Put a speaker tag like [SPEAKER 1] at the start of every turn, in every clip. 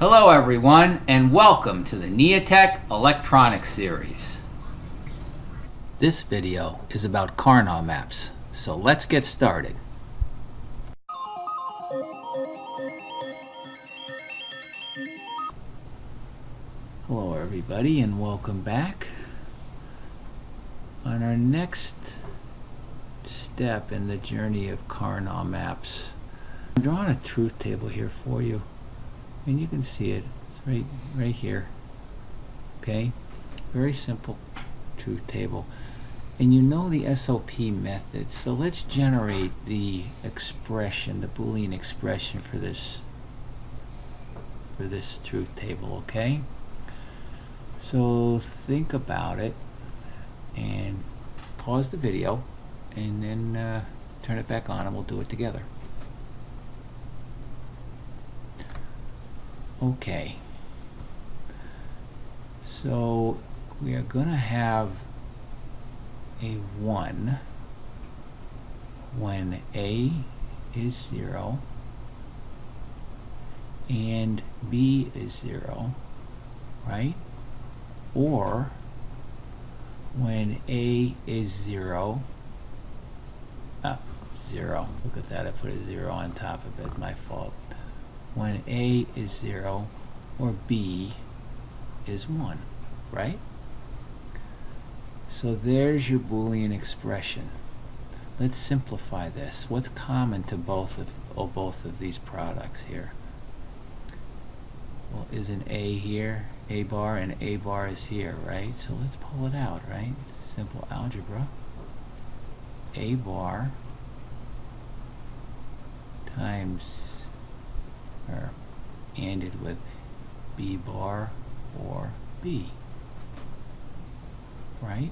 [SPEAKER 1] Hello everyone, and welcome to the NEATEC Electronics series. This video is about Karnaugh maps, so let's get started. Hello everybody, and welcome back. On our next step in the journey of Karnaugh maps, I'm drawing a truth table here for you. And you can see it. It's right here. Okay? Very simple truth table. And you know the SOP method. So let's generate the expression, the Boolean expression for this truth table, okay? So think about it and pause the video and then turn it back on and we'll do it together. Okay, so we are going to have a 1 when A is 0 and B is 0, right? Or when A is 0, 0, look at that, I put a 0 on top of it, my fault. When A is 0 or B is 1, right? So there's your Boolean expression. Let's simplify this. What's common to both of these products here? Well, isn't A here, A bar, and A bar is here, right? So let's pull it out, right? Simple algebra. A bar times or ANDed with B bar or B, right?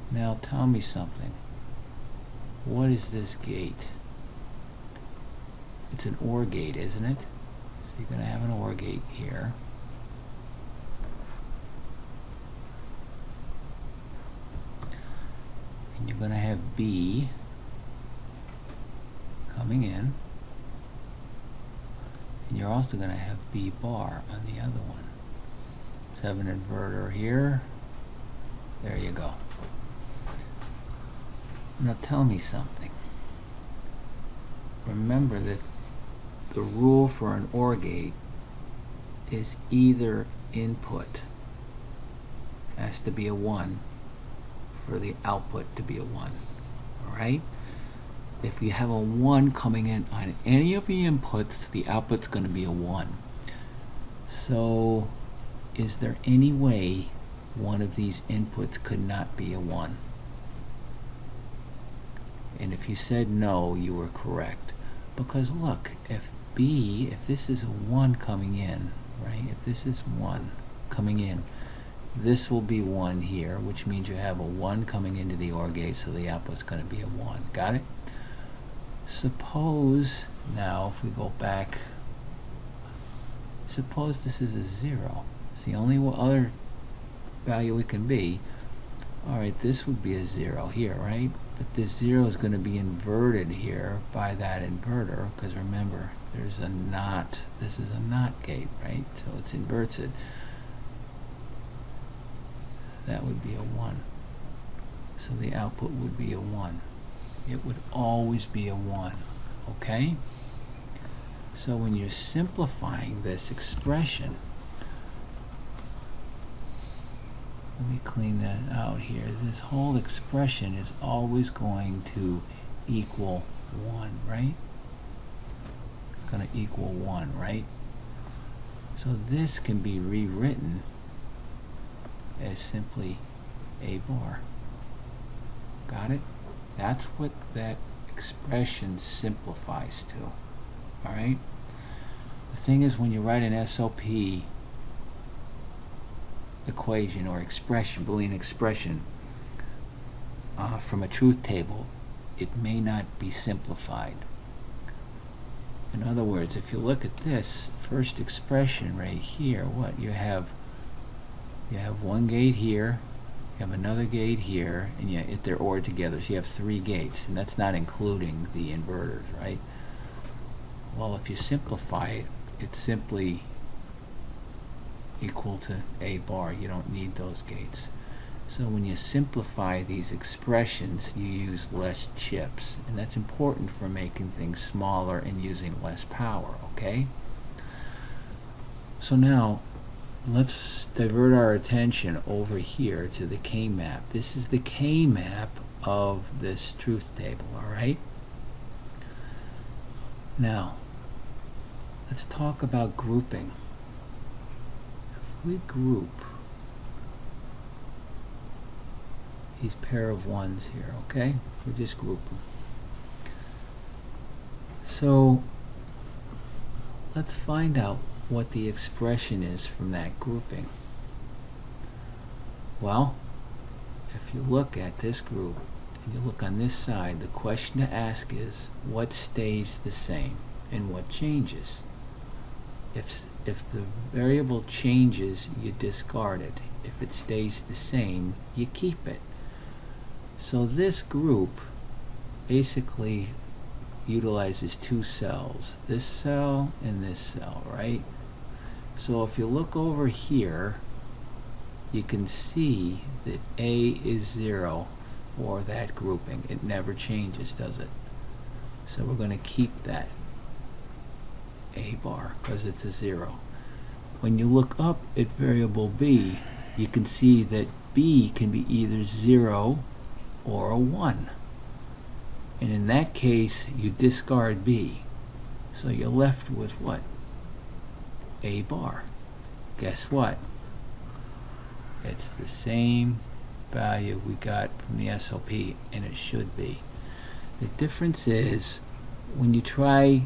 [SPEAKER 1] Now tell me something. What is this gate? It's an OR gate, isn't it? So you're going to have an OR gate here. And you're going to have B coming in. And you're also going to have B bar on the other one. Let's have an inverter here. There you go. Now tell me something. Remember that the rule for an OR gate is either input has to be a 1 for the output to be a 1. Alright? If you have a 1 coming in on any of the inputs, the output's going to be a 1. So, is there any way one of these inputs could not be a 1? And if you said no, you were correct. Because look, if this is a 1 coming in, right? If this is 1 coming in, this will be 1 here, which means you have a 1 coming into the OR gate, so the output's going to be a 1. Got it? Suppose, now if we go back, suppose this is a 0. It's the only other value it can be. Alright, this would be a 0 here, right? But this 0 is going to be inverted here by that inverter, because remember, there's a NOT, this is a NOT gate, right? So it inverts it. That would be a 1. So the output would be a 1. It would always be a 1, okay? So when you're simplifying this expression, let me clean that out here. This whole expression is always going to equal 1, right? It's going to equal 1, right? So this can be rewritten as simply A bar. Got it? That's what that expression simplifies to. Alright? The thing is, when you write an SOP equation or expression, Boolean expression, from a truth table, it may not be simplified. In other words, if you look at this first expression right here, what? You have one gate here, you have another gate here, and if they're ORed together, so you have 3 gates, and that's not including the inverters, right? Well, if you simplify it, it's simply equal to a bar. You don't need those gates. So when you simplify these expressions, you use less chips, and that's important for making things smaller and using less power, okay? So now let's divert our attention over here to the K-map. This is the K-map of this truth table, all right? Now, let's talk about grouping. If we group these pair of ones here, okay? We just group them. So let's find out what the expression is from that grouping. Well, if you look at this group and you look on this side, the question to ask is what stays the same and what changes. If the variable changes, you discard it. If it stays the same, you keep it. So this group basically utilizes two cells, this cell and this cell, right? So if you look over here, you can see that A is 0 for that grouping. It never changes, does it? So we're going to keep that A bar because it's a 0. When you look up at variable B, you can see that B can be either 0 or a 1. And in that case, you discard B. So you're left with what? A bar. Guess what? It's the same value we got from the SOP, and it should be. The difference is when you try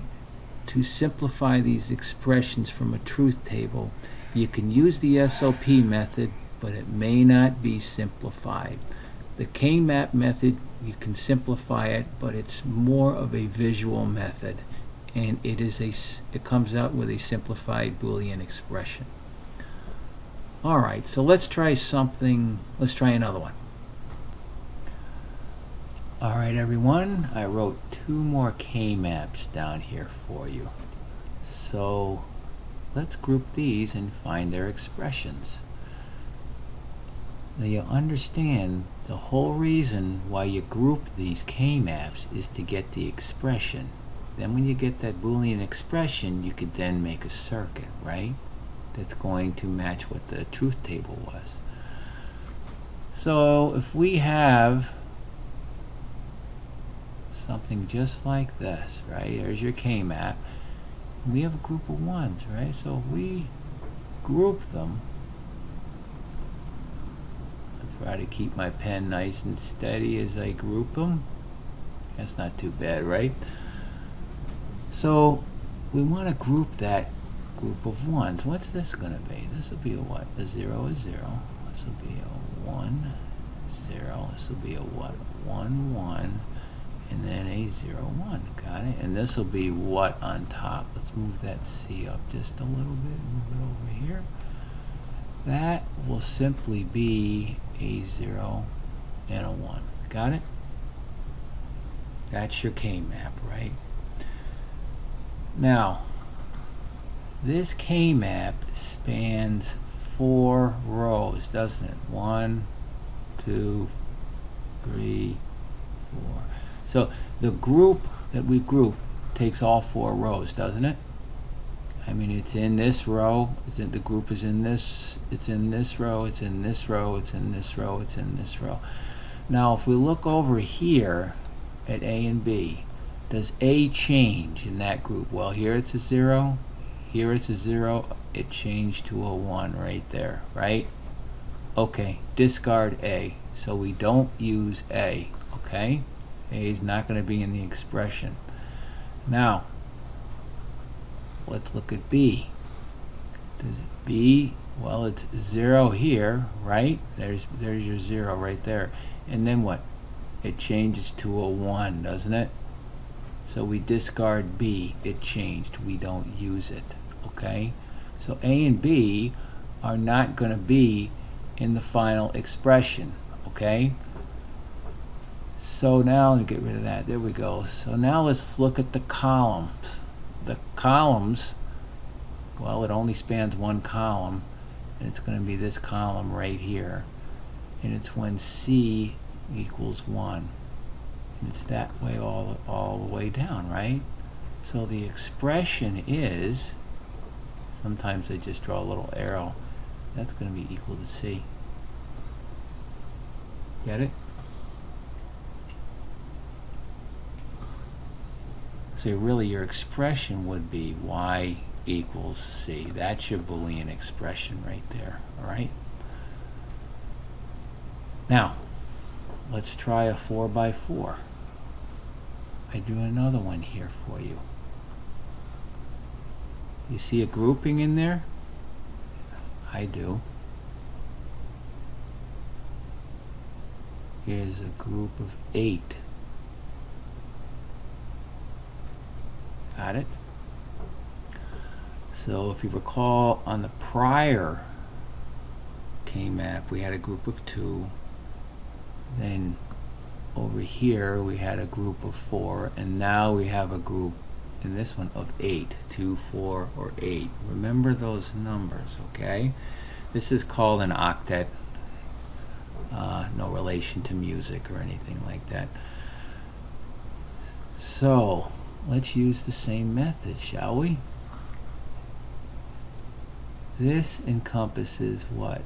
[SPEAKER 1] to simplify these expressions from a truth table, you can use the SOP method, but it may not be simplified. The K-map method, you can simplify it, but it's more of a visual method, and it comes out with a simplified Boolean expression. All right, so let's try another one. All right, everyone, I wrote 2 more K-maps down here for you. So let's group these and find their expressions. Now you understand the whole reason why you group these K-maps is to get the expression. Then when you get that Boolean expression, you could then make a circuit, right? That's going to match what the truth table was. So if we have something just like this, right? There's your K-map. We have a group of ones, right? So if we group them, try to keep my pen nice and steady as I group them. That's not too bad, right? So we want to group that group of ones. What's this going to be? This will be a what? A 0 is 0. This will be a 1, 0. This will be a what? 1, 1. And then a 0, 1. Got it? And this will be what on top? Let's move that C up just a little bit. Move it over here. That will simply be a 0 and a 1. Got it? That's your K-map, right? Now, this K-map spans 4 rows, doesn't it? 1, 2, 3, 4. So the group that we group takes all 4 rows, doesn't it? I mean, it's in this row, the group is in this, it's in this row, it's in this row, it's in this row, it's in this row. Now, if we look over here at A and B, does A change in that group? Well, here it's a 0, here it's a 0, it changed to a 1 right there, right? Okay, discard A. So we don't use A, okay? A is not going to be in the expression. Now, let's look at B. Does B, well, it's 0 here, right? There's your 0 right there. And then what? It changes to a 1, doesn't it? So we discard B. It changed. We don't use it, okay? So A and B are not going to be in the final expression, okay? So now, let me get rid of that. There we go. So now let's look at the columns. The columns Well, it only spans one column, and it's going to be this column right here. And it's when C equals 1. And it's that way all the way down, right? So the expression is, sometimes I just draw a little arrow, that's going to be equal to C. Get it? So really your expression would be y equals C. That's your Boolean expression right there, all right? Now, let's try a 4x4. I drew another one here for you. You see a grouping in there? I do. Here's a group of 8. Got it? So if you recall, on the prior K-map we had a group of 2. Then over here we had a group of 4, and now we have a group in this one of 8, 2, 4, or 8. Remember those numbers, okay? This is called an octet. No relation to music or anything like that. So let's use the same method, shall we? This encompasses what?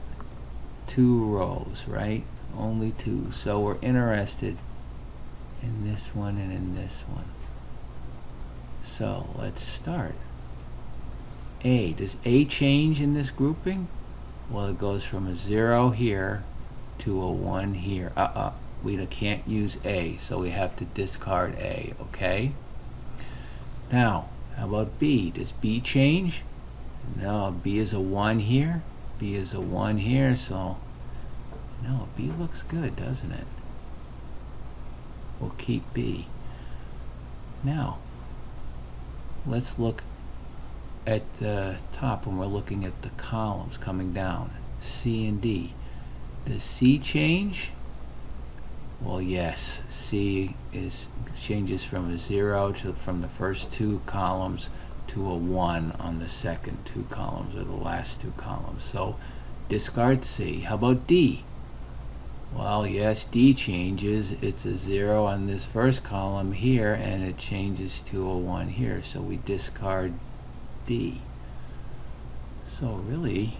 [SPEAKER 1] 2 rows, right? Only 2. So we're interested in this one and in this one. So let's start. A. Does A change in this grouping? Well, it goes from a 0 here to a 1 here. We can't use A, so we have to discard A, okay? Now, how about B? Does B change? No, B is a 1 here. B is a 1 here, so no, B looks good, doesn't it? We'll keep B. Now, let's look at the top when we're looking at the columns coming down, C and D. Does C change? Well, yes. C changes from a 0 from the first 2 columns to a 1 on the second 2 columns, or the last 2 columns. So discard C. How about D? Well, yes, D changes. It's a 0 on this first column here, and it changes to a 1 here. So we discard D. So really,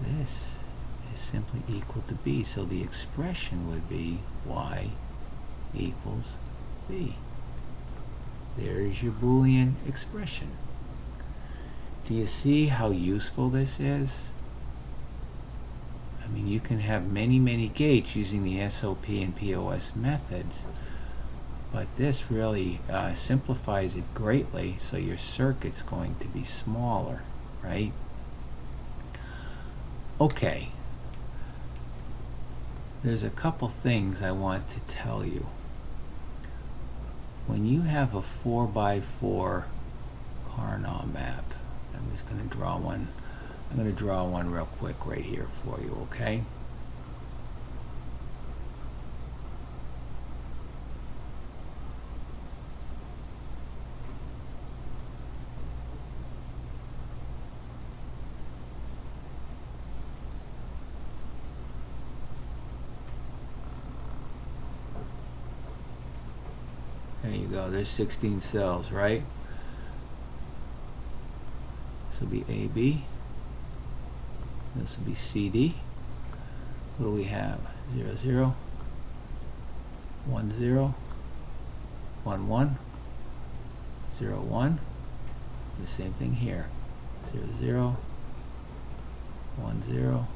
[SPEAKER 1] this is simply equal to B. So the expression would be y equals B. There's your Boolean expression. Do you see how useful this is? I mean, you can have many gates using the SOP and POS methods, but this really simplifies it greatly, so your circuit's going to be smaller, right? Okay. There's a couple things I want to tell you. When you have a 4x4 Karnaugh map, I'm just going to draw one. I'm going to draw one real quick right here for you, okay? There you go. There's 16 cells, right? This will be AB. This will be CD. What do we have? 0, 0, 1, 0, 1, 1, 0, 1. The same thing here. 0, 0, 1, 0,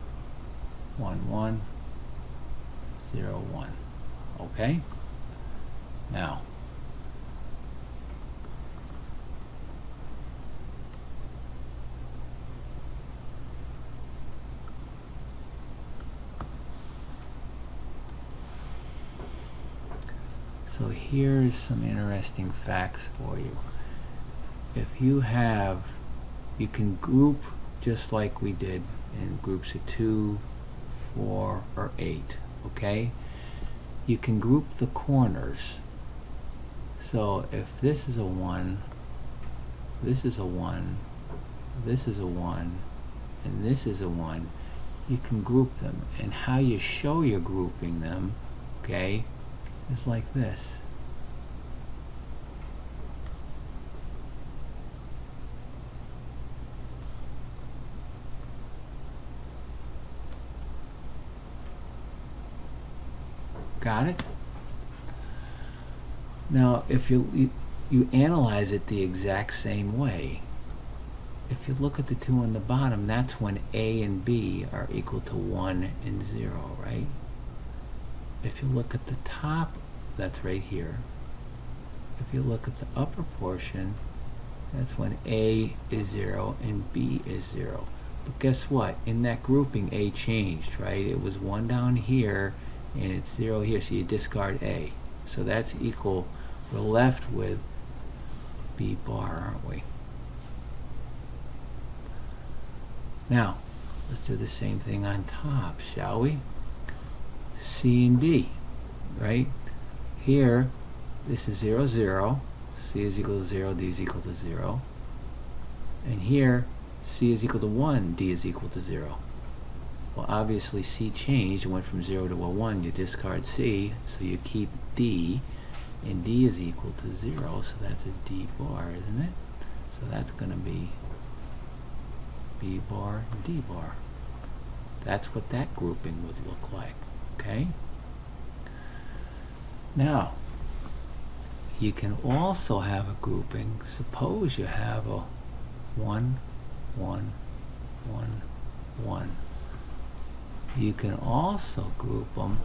[SPEAKER 1] 1, 1, 0, 1. Okay? Now, so here's some interesting facts for you. If you have, you can group just like we did in groups of 2, 4, or 8, okay? You can group the corners. So if this is a 1, this is a 1, this is a 1, and this is a 1, you can group them. And how you show you're grouping them, okay, is like this. Got it? Now, if you analyze it the exact same way, if you look at the two on the bottom, that's when A and B are equal to 1 and 0, right? If you look at the top, that's right here. If you look at the upper portion, that's when A is 0 and B is 0. But guess what? In that grouping, A changed, right? It was 1 down here, and it's 0 here, so you discard A. So that's equal. We're left with B bar, aren't we? Now, let's do the same thing on top, shall we? C and D, right? Here, this is 0, 0. C is equal to 0, D is equal to 0. And here, C is equal to 1, D is equal to 0. Well, obviously C changed, it went from 0 to a 1. You discard C, so you keep D, and D is equal to 0, so that's a D bar, isn't it? So that's going to be B bar, D bar. That's what that grouping would look like, okay? Now, you can also have a grouping. Suppose you have a 1, 1, 1, 1. You can also group them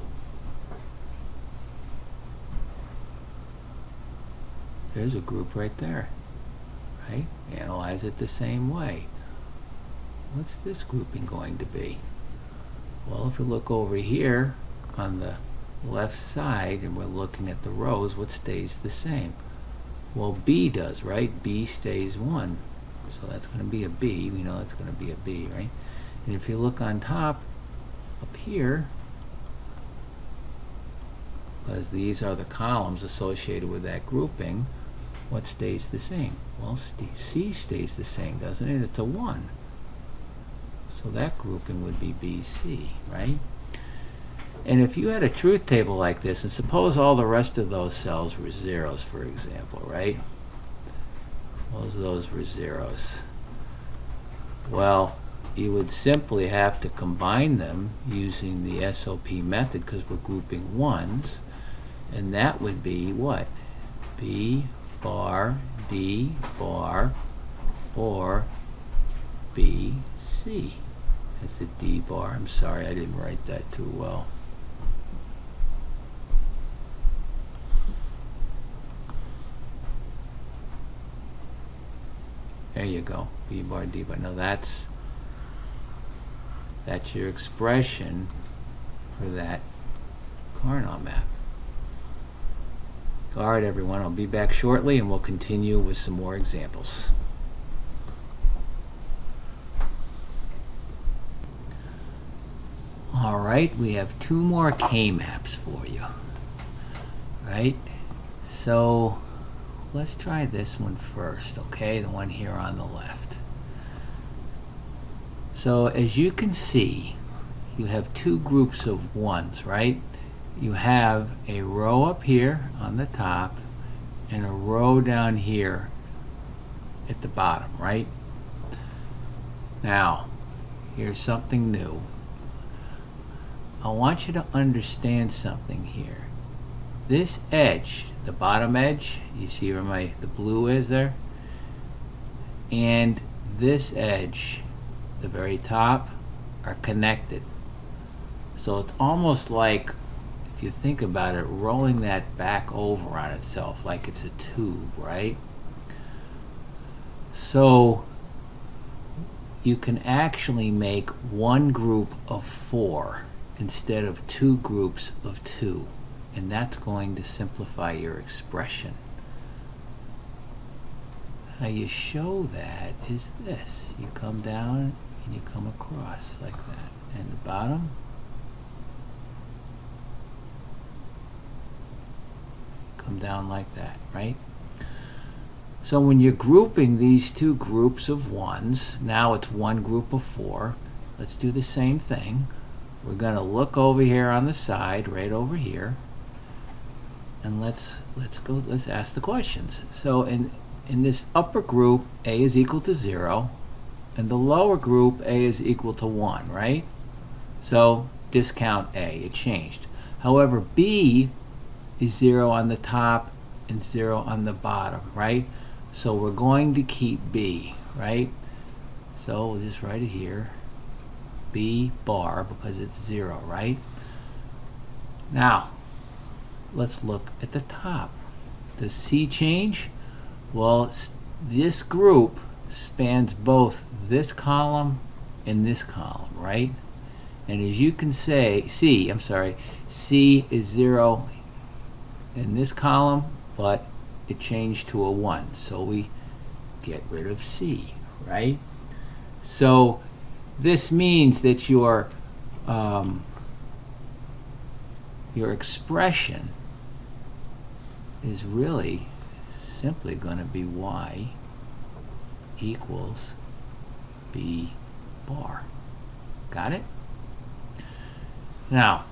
[SPEAKER 1] there's a group right there, right? Analyze it the same way. What's this grouping going to be? Well, if we look over here on the left side and we're looking at the rows, what stays the same? Well, B does, right? B stays 1. So that's going to be a B. We know it's going to be a B, right? And if you look on top, up here, because these are the columns associated with that grouping, what stays the same? Well, C stays the same, doesn't it? It's a 1. So that grouping would be BC, right? And if you had a truth table like this, and suppose all the rest of those cells were zeros, for example, right? Suppose those were zeros. Well, you would simply have to combine them using the SOP method because we're grouping ones, and that would be what? B bar, D bar, or BC. That's a D bar. I'm sorry, I didn't write that too well. There you go, B bar, D bar. Now that's your expression for that Karnaugh map. All right, everyone, I'll be back shortly and we'll continue with some more examples. All right, we have 2 more K-maps for you, right? So let's try this one first, okay? The one here on the left. So as you can see, you have 2 groups of 1s, right? You have a row up here on the top and a row down here at the bottom, right? Now, here's something new. I want you to understand something here. This edge, the bottom edge, you see where the blue is there? And this edge, the very top, are connected. So it's almost like, if you think about it, rolling that back over on itself like it's a tube, right? So you can actually make 1 group of 4 instead of 2 groups of 2, and that's going to simplify your expression. How you show that is this. You come down and you come across like that. And the bottom, come down like that, right? So when you're grouping these two groups of ones, now it's one group of 4. Let's do the same thing. We're going to look over here on the side, right over here, and let's ask the questions. So in this upper group, A is equal to 0, and the lower group, A is equal to 1, right? So discount A, it changed. However, B is 0 on the top and 0 on the bottom, right? So we're going to keep B, right? So we'll just write it here, B bar, because it's 0, right? Now, let's look at the top. Does C change? Well, this group spans both this column and this column, right? And as you can say, C is 0 in this column, but it changed to a 1, so we get rid of C, right? So this means that your expression is really simply going to be Y equals B bar. Got it? Now,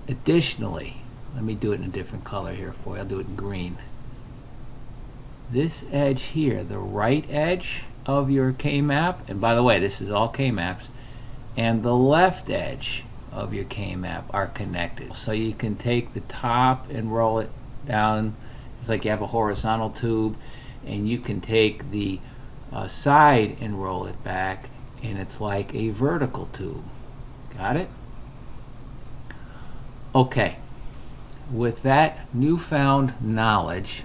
[SPEAKER 1] additionally, let me do it in a different color here for you. I'll do it in green. This edge here, the right edge of your K-map, and by the way, this is all K-maps, and the left edge of your K-map are connected. So you can take the top and roll it down. It's like you have a horizontal tube, and you can take the side and roll it back, and it's like a vertical tube. Got it? Okay. With that newfound knowledge,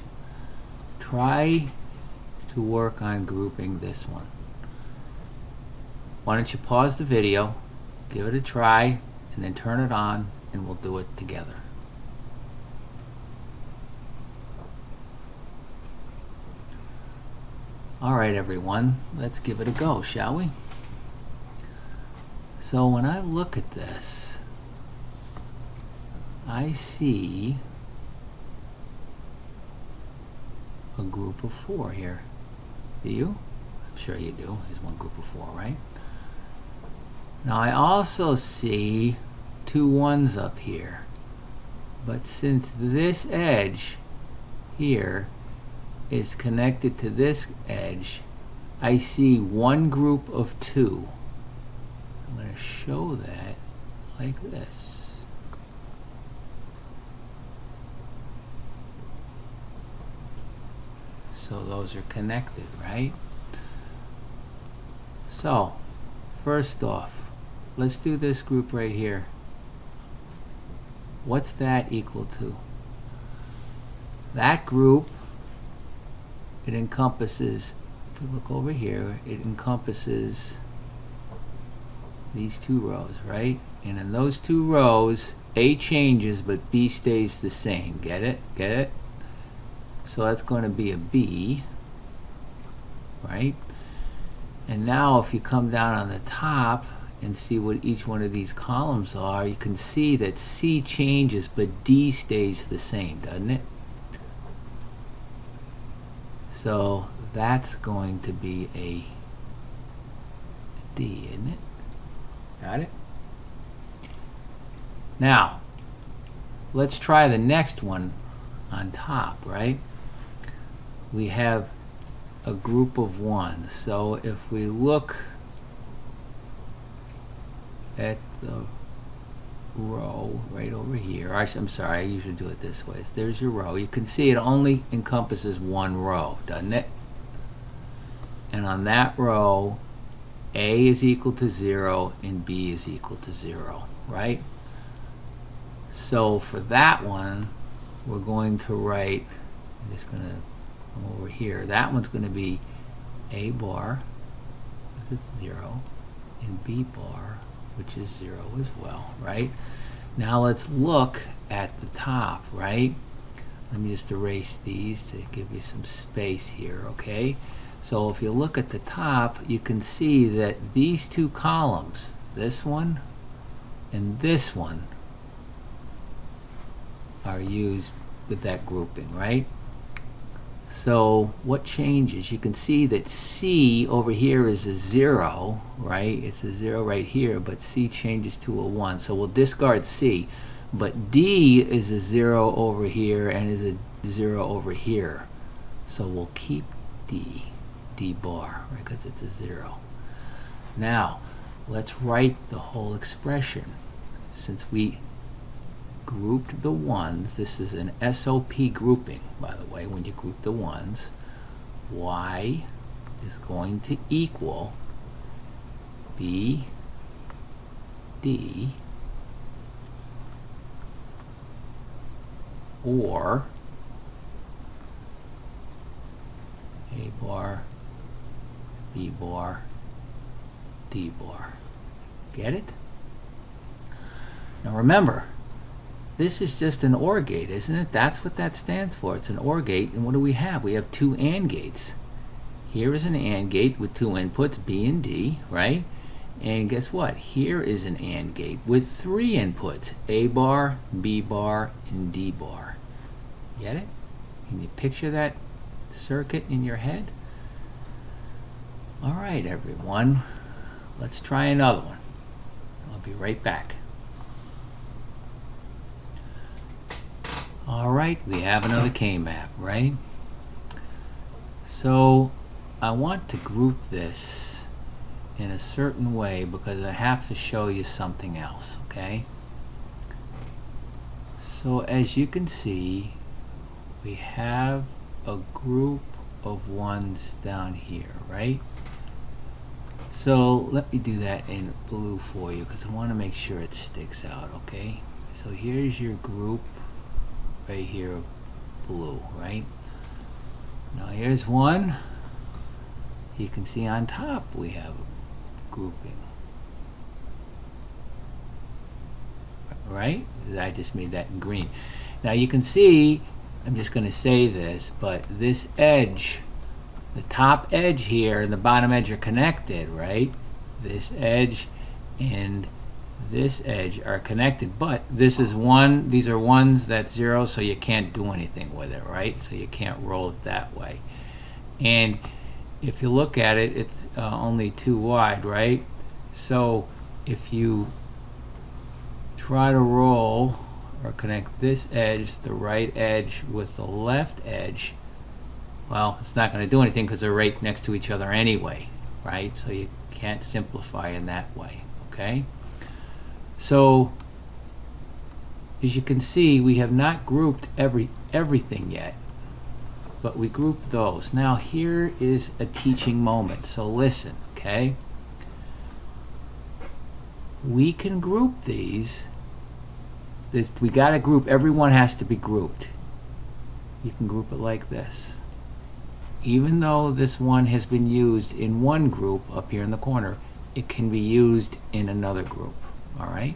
[SPEAKER 1] try to work on grouping this one. Why don't you pause the video, give it a try, and then turn it on, and we'll do it together. All right, everyone, let's give it a go, shall we? So when I look at this, I see a group of 4 here. Do you? I'm sure you do. There's one group of 4, right? Now I also see 2 1s up here. But since this edge here is connected to this edge, I see one group of 2. I'm going to show that like this. So those are connected, right? So, first off, let's do this group right here. What's that equal to? That group, it encompasses, if you look over here, it encompasses these 2 rows, right? And in those 2 rows, A changes, but B stays the same. Get it? Get it? So that's going to be a B, right? And now if you come down on the top and see what each one of these columns are, you can see that C changes, but D stays the same, doesn't it? So that's going to be a D, isn't it? Got it? Now, let's try the next one on top, right? We have a group of 1. So if we look at the row right over here, I'm sorry, I usually do it this way. There's your row. You can see it only encompasses 1 row, doesn't it? And on that row, A is equal to 0 and B is equal to 0, right? So for that one, we're going to write, I'm just going to come over here, that one's going to be A bar, which is 0, and B bar, which is 0 as well, right? Now let's look at the top, right? Let me just erase these to give you some space here, okay? So if you look at the top, you can see that these 2 columns, this one and this one, are used with that grouping, right? So what changes? You can see that C over here is a 0, right? It's a 0 right here, but C changes to a 1. So we'll discard C. But D is a 0 over here and is a 0 over here. So we'll keep D bar, right, because it's a 0. Now, let's write the whole expression. Since we grouped the ones, this is an SOP grouping, by the way, when you group the ones, Y is going to equal B, D, or A bar, B bar, D bar. Get it? Now remember, this is just an OR gate, isn't it? That's what that stands for. It's an OR gate. And what do we have? We have two AND gates. Here is an AND gate with two inputs, B and D, right? And guess what? Here is an AND gate with three inputs, A bar, B bar, and D bar. Get it? Can you picture that circuit in your head? All right, everyone. Let's try another one. I'll be right back. All right, we have another K-map, right? So I want to group this in a certain way because I have to show you something else, okay? So as you can see, we have a group of ones down here, right? So let me do that in blue for you because I want to make sure it sticks out, okay? So here's your group right here of blue, right? Now here's one. You can see on top we have grouping, right? I just made that in green. Now you can see, I'm just going to say this, but this edge, the top edge here and the bottom edge are connected, right? This edge and this edge are connected, but this is one, these are ones, that's 0, so you can't do anything with it, right? So you can't roll it that way. And if you look at it, it's only 2 wide, right? So if you try to roll or connect this edge, the right edge, with the left edge, well, it's not going to do anything because they're right next to each other anyway, right? So you can't simplify in that way, okay? So as you can see, we have not grouped everything yet, but we grouped those. Now here is a teaching moment, so listen, okay? We can group these. We got to group, everyone has to be grouped. You can group it like this. Even though this one has been used in one group up here in the corner, it can be used in another group. All right.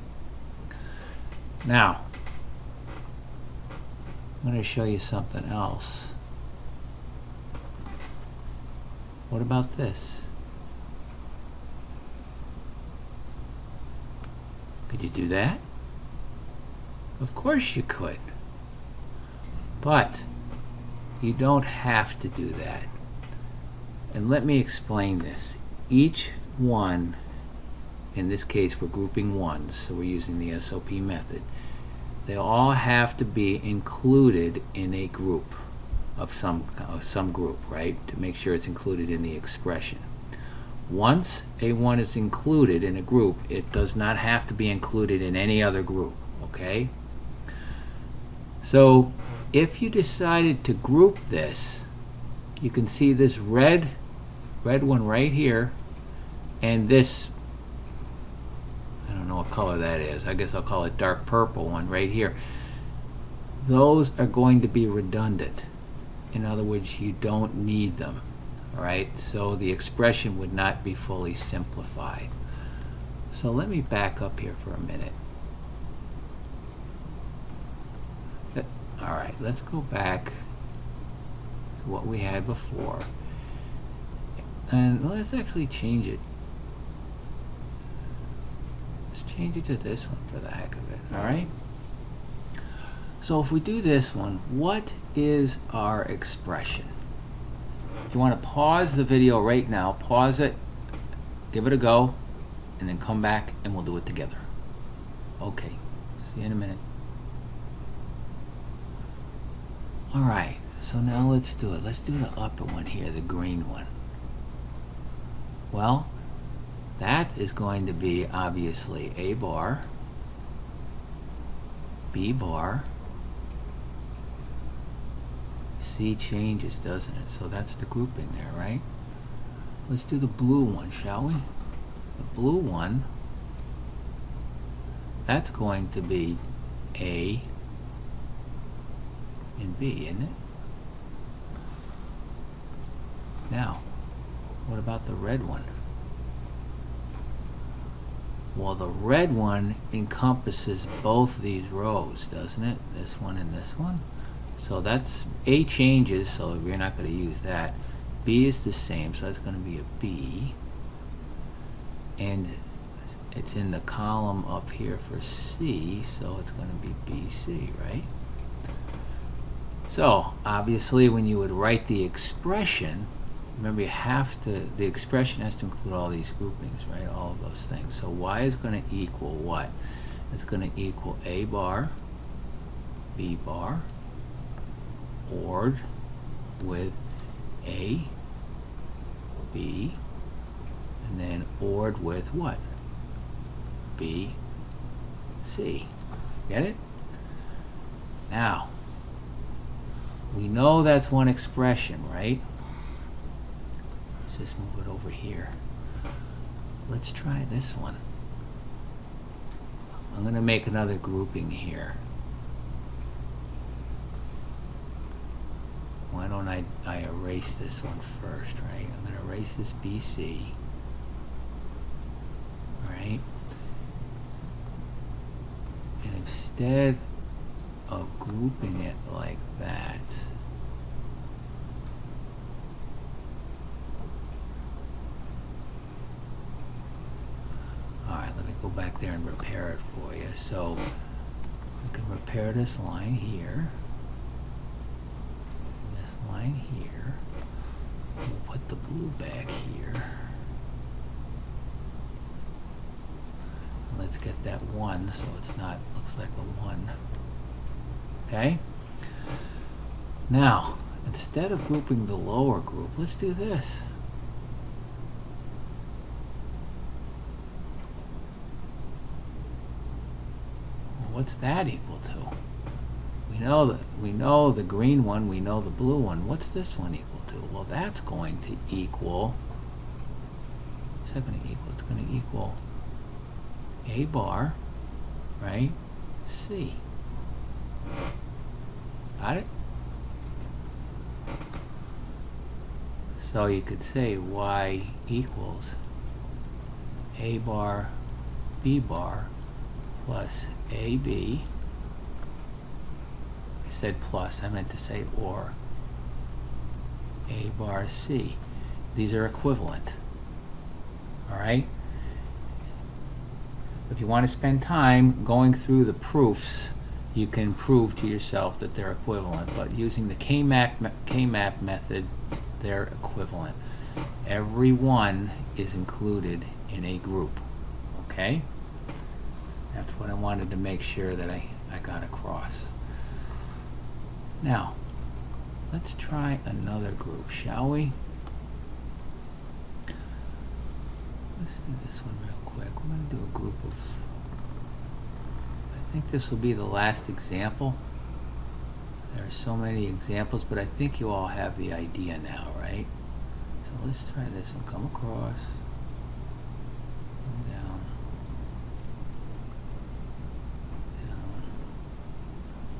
[SPEAKER 1] Now, I'm going to show you something else. What about this? Could you do that? Of course you could. But you don't have to do that. And let me explain this. Each one, in this case we're grouping ones, so we're using the SOP method. They all have to be included in a group of some group, right? To make sure it's included in the expression. Once a one is included in a group, it does not have to be included in any other group, okay? So if you decided to group this, you can see this red one right here, and this, I don't know what color that is, I guess I'll call it dark purple one right here. Those are going to be redundant. In other words, you don't need them, all right? So the expression would not be fully simplified. So let me back up here for a minute. All right, let's go back to what we had before. And let's actually change it. Let's change it to this one for the heck of it, all right? So if we do this one, what is our expression? if you want to pause the video right now, pause it, give it a go, and then come back and we'll do it together. Okay, see you in a minute. Alright, so now let's do it. Let's do the upper one here, the green one. Well, that is going to be obviously A bar, B bar, C changes, doesn't it? So that's the grouping there, right? Let's do the blue one, shall we? The blue one, that's going to be A and B, isn't it? Now, what about the red one? Well, the red one encompasses both these rows, doesn't it? This one and this one. So that's A changes, so we're not going to use that. B is the same, so that's going to be a B. And it's in the column up here for C, so it's going to be BC, right? So, obviously, when you would write the expression, remember you have to, the expression has to include all these groupings, right? All of those things. So y is going to equal what? It's going to equal A bar, B bar, ORed with A, B, and then ORed with what? B, C. Get it? Now, we know that's one expression, right? Let's just move it over here. Let's try this one. I'm going to make another grouping here. Why don't I erase this one first, right? I'm going to erase this BC. Right? And instead of grouping it like that, alright, let me go back there and repair it for you. So we can repair this line here, this line here. We'll put the blue back here. Let's get that 1 so it's not, looks like a 1. Okay? Now, instead of grouping the lower group, let's do this. Well, what's that equal to? We know the green one, we know the blue one. What's this one equal to? Well, that's going to equal, what's that going to equal? It's going to equal A bar, right? C. Got it? So you could say y equals A bar, B bar, plus AB. I said plus, I meant to say or. A bar C. These are equivalent. Alright? If you want to spend time going through the proofs, you can prove to yourself that they're equivalent, but using the K-map method, they're equivalent. Every one is included in a group, okay? That's what I wanted to make sure that I got across. Now, let's try another group, shall we? Let's do this one real quick. We're going to do a group of, I think this will be the last example. There are so many examples, but I think you all have the idea now, right? So let's try this one. Come across, come down, down.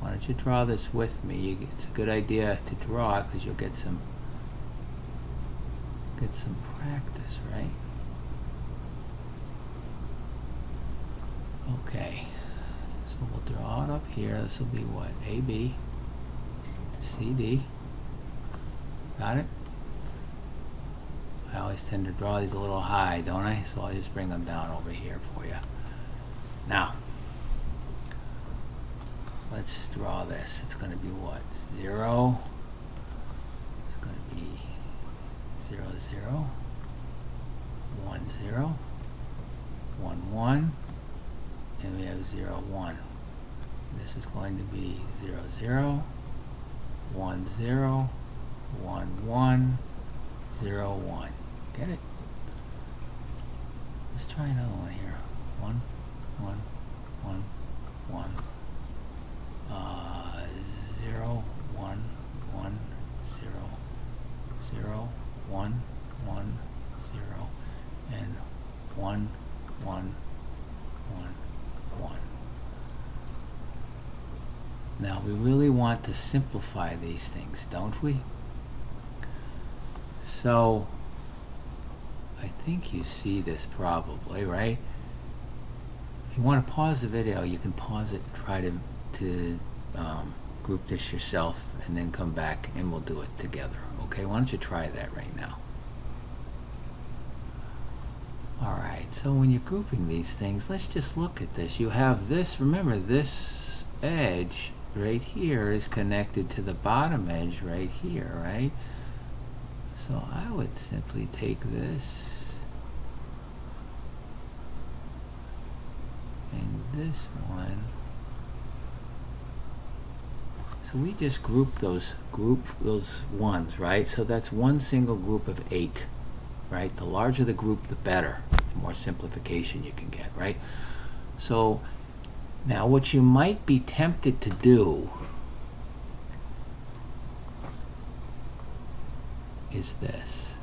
[SPEAKER 1] Why don't you draw this with me? It's a good idea to draw it because you'll get some practice, right? Okay, so we'll draw it up here. This will be what? AB, CD. Got it? I always tend to draw these a little high, don't I? So I'll just bring them down over here for you. Now, let's draw this. It's going to be what? 0. It's going to be 0, 1, 0, 1, 1, and we have 0, 1. This is going to be 0, 0, 1, 0, 1, 1, 0, 1. Get it? Let's try another one here. 1, 1, 1, 1. 0, 1, 1, 0, 0, 1, 1, 0, and 1, 1, 1, 1. Now we really want to simplify these things, don't we? So I think you see this probably, right? If you want to pause the video, you can pause it and try to group this yourself and then come back and we'll do it together. Okay, why don't you try that right now? Alright, so when you're grouping these things, let's just look at this. You have this, remember this edge right here is connected to the bottom edge right here, right? So I would simply take this and this one. So we just group those ones, right? So that's one single group of 8, right? The larger the group, the better. The more simplification you can get, right? So now what you might be tempted to do is this.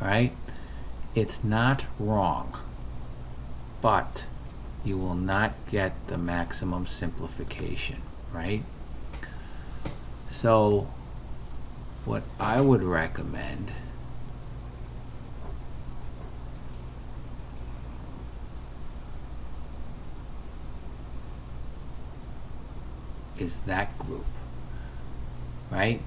[SPEAKER 1] All right? It's not wrong, but you will not get the maximum simplification, right? So what I would recommend is that group, right?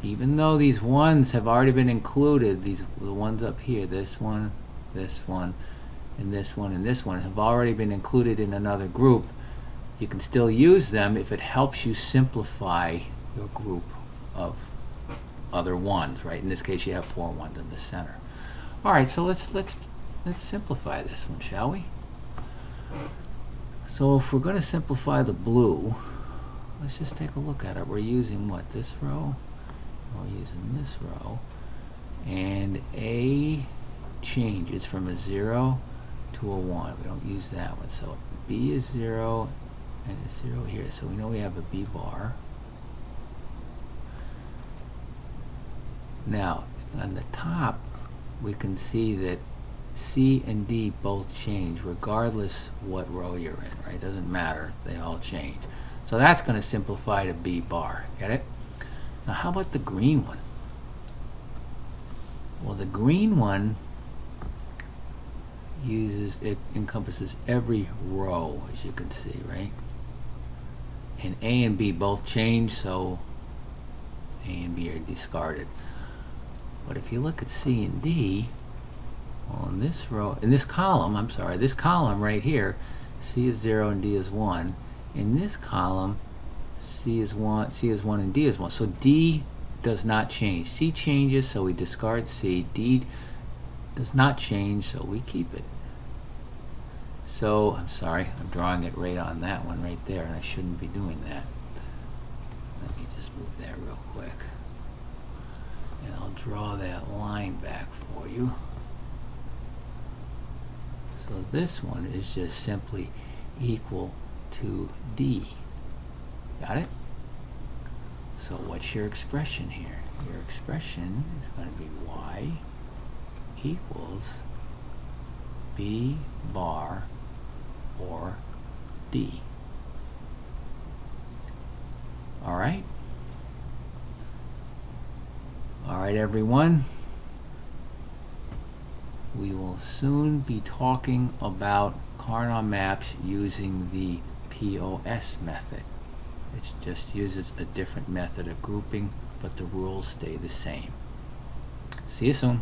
[SPEAKER 1] Even though these ones have already been included, the ones up here, this one, and this one, and this one have already been included in another group, you can still use them if it helps you simplify your group of other ones, right? In this case, you have 4 ones in the center. All right, so let's simplify this one, shall we? So if we're going to simplify the blue, let's just take a look at it. We're using what? This row? We're using this row. And A changes from a 0 to a 1. We don't use that one. So B is 0 and it's 0 here. So we know we have a B bar. Now, on the top, we can see that C and D both change regardless what row you're in, right? It doesn't matter. They all change. So that's going to simplify to B bar. Get it? Now, how about the green one? Well, the green one encompasses every row, as you can see, right? And A and B both change, so A and B are discarded. But if you look at C and D, well, in this row, in this column, I'm sorry, this column right here, C is 0 and D is 1. In this column, C is 1 and D is 1. So D does not change. C changes, so we discard C. D does not change, so we keep it. So, I'm sorry, I'm drawing it right on that one right there, and I shouldn't be doing that. Let me just move that real quick. And I'll draw that line back for you. So this one is just simply equal to D. Got it? So what's your expression here? Your expression is going to be Y equals B bar or D. All right? All right, everyone. We will soon be talking about Karnaugh maps using the POS method. It just uses a different method of grouping, but the rules stay the same. See you soon.